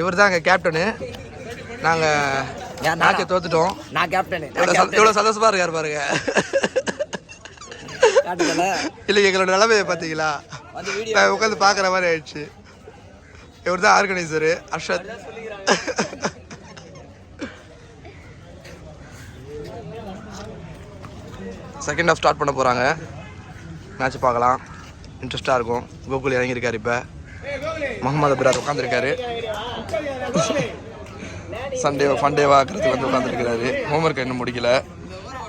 இவர் தான் எங்கள் கேப்டனு. நாங்கள் மேட்சை தோத்துட்டோம். நான் கேப்டனு. எவ்வளோ சந்தோஷமா இருக்காரு பாருங்க. இல்லை எங்களோட நிலைமையை பார்த்தீங்களா? நான் உட்காந்து பார்க்குற மாதிரி ஆயிடுச்சு. இவர் தான் organiser Arshad. Second half start பண்ண போகிறாங்க. மேட்ச் பார்க்கலாம், இன்ட்ரெஸ்டாக இருக்கும். கோகுல் இறங்கியிருக்காரு. இப்போ முகமது அபிராத் உட்காந்துருக்காரு. ஃபண்டேவா ஆக்கிறதுக்கு வந்து உட்காந்துருக்கிறாரு. ஹோம்ஒர்க் இன்னும் முடிக்கல,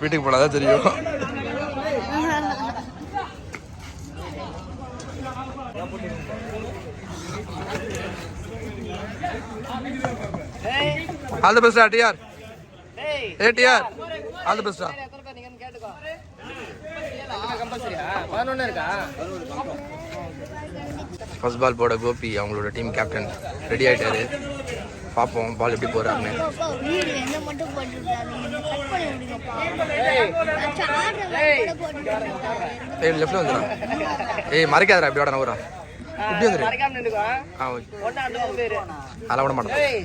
வீட்டுக்கு போனால் தான் தெரியும். All the best TR. ஏ TR, all the best. First ball போட கோபி அவங்களோட டீம் கேப்டன் ரெடி ஆகிட்டாரு. பார்ப்போம் பால் எப்படி போகிறாருன்னு. ஏய் லெஃப்ட்ல வந்துடும். ஏய் மறைக்காதரா, இப்படி வாடா நவரா. இப்படி வந்துடு. அதெல்லாம் விட மாட்டேன்.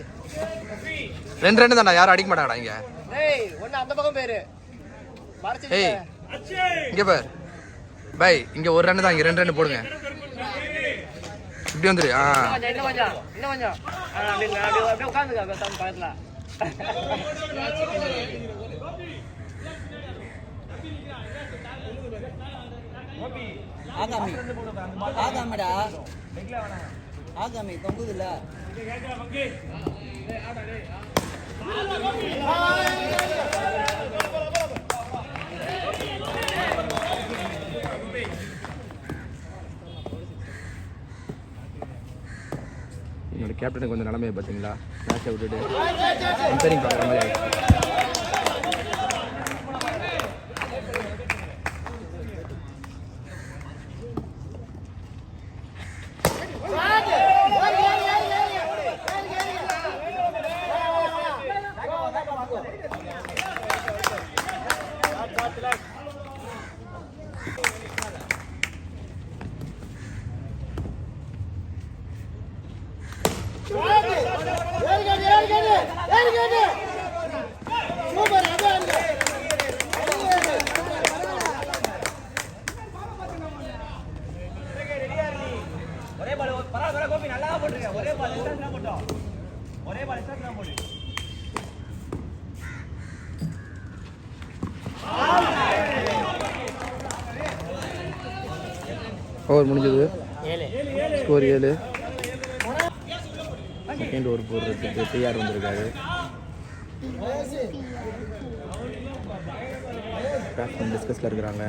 2 தான்டா, யாரும் அடிக்க மாட்டாங்கடா இங்க. ஏய் இங்க பார் பை, இங்க ஒரு ரன் தான், இங்க 2 ரன் போடுங்க. இப்படி வந்துரு. ஆகாமி தொங்குதுல்ல. என்னோட கேப்டனுக்கு கொஞ்சம் நிலைமையை பார்த்தீங்களா? மேட்சை விட்டுட்டு எம்பைரிங் பார்க்குற மாதிரி ஆயிடுச்சு. ஓவர் முடிஞ்சது. ஸ்கோர் 7. செகண்ட் ஓவர் போடுறதுக்கு டிஆர் வந்திருக்காரு. பேட்ஸ்மேன் டிஸ்கஸில் இருக்கிறாங்க.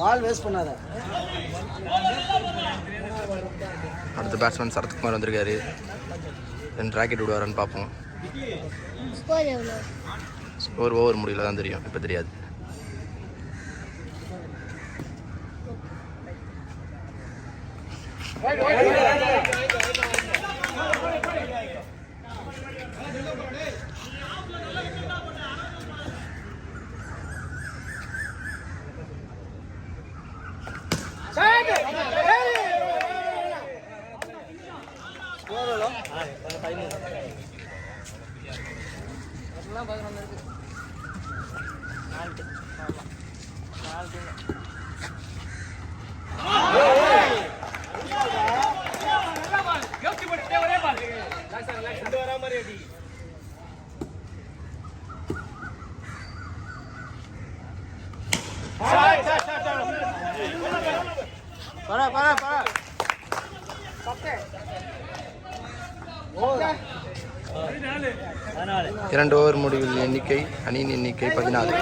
பால் வேஸ்ட் பண்ணாத. அடுத்த பேட்ஸ்மேன் சரத்குமார் வந்திருக்காரு. 2 ராக்கெட் விடுவாரான்னு பார்ப்போம். ஸ்கோர் ஓவர் முடியல தான் தெரியும், இப்போ தெரியாது. இரண்டு ஓவர் முடிவில் எண்ணிக்கை அணியின் எண்ணிக்கை 14.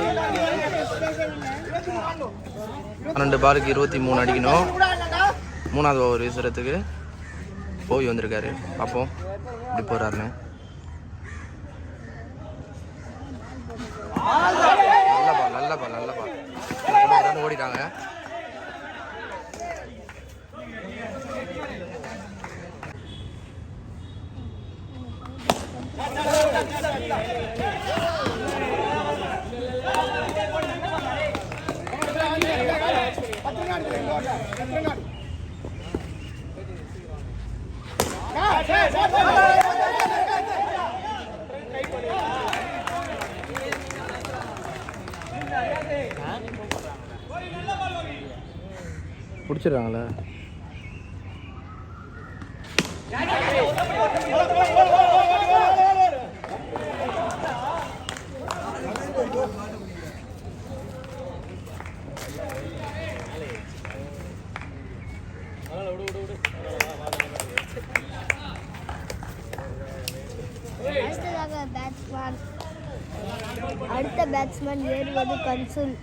12 பாலுக்கு 23 அடிக்கணும். 3வது ஓவர் வீசுறதுக்கு போய் வந்திருக்காரு. பார்ப்போம் இப்படி போறாருன்னு. நல்ல பால் ஓடிட்டாங்க. பிடிச்சிடுறாங்களே. அடுத்த பேட்ஸ்மேன் ஏறுவது கன்சுல்.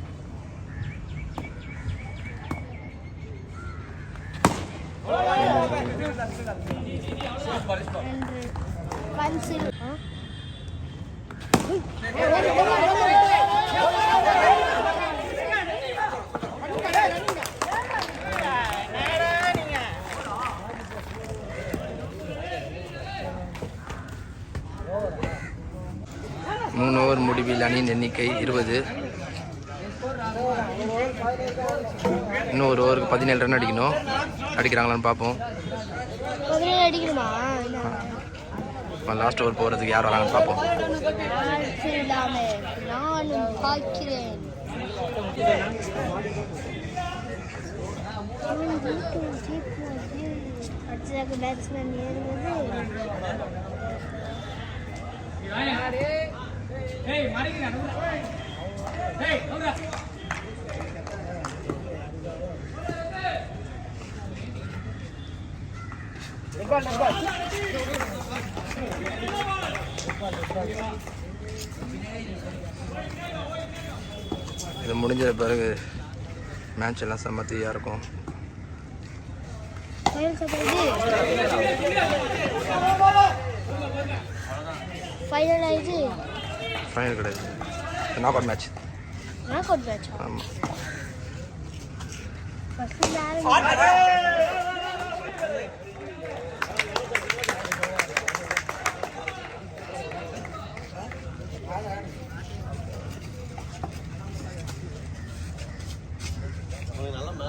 மூணு ஓவர் முடிவில் அணியின் எண்ணிக்கை 20. இன்னும் ஒரு ஓவருக்கு 17 ரன் அடிக்கணும். அடிக்கிறாங்களான்னு பார்ப்போம். லாஸ்ட் ஓவர் போகிறதுக்கு யார் வராங்கன்னு பார்ப்போம். பேட்ஸ்மேன் இது முடிஞ்ச பிறகு மேட்ச் எல்லாம் செம்மத்தியாக இருக்கும். ஃபைனல் கிடையாது, நாக் அவுட் மேட்ச். ஆமாம்.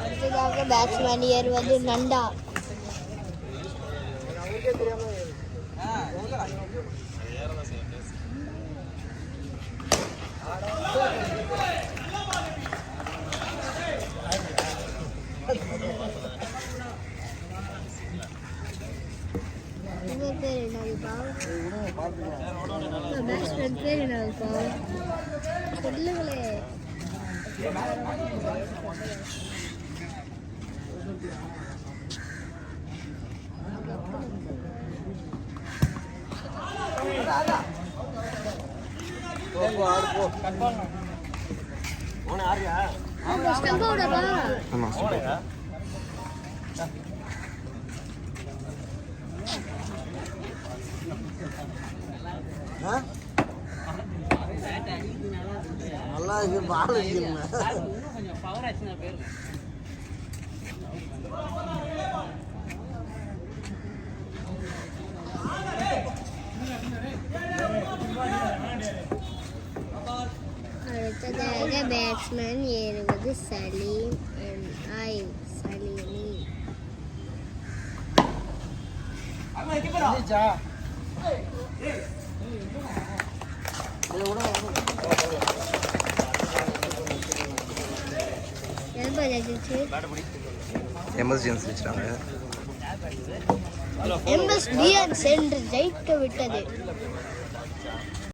அடுத்ததாக பேட்ஸ்மேன் ஏறுவது நண்டா. பேட்ஸ்மேன் பேர் என்னப்பா சொல்லுங்களே. நல்லா இருக்கு பால் அடிக்கணும். அடுத்ததாக பேட்ஸ்மேன் ஏறுவது சலீம். சலீமி. இது விட ஆயிடுச்சு. எமர்ஜென்சி வச்சுட்டாங்க. எம்எஸ் டிஆர் சென்று ஜெயிக்க விட்டது.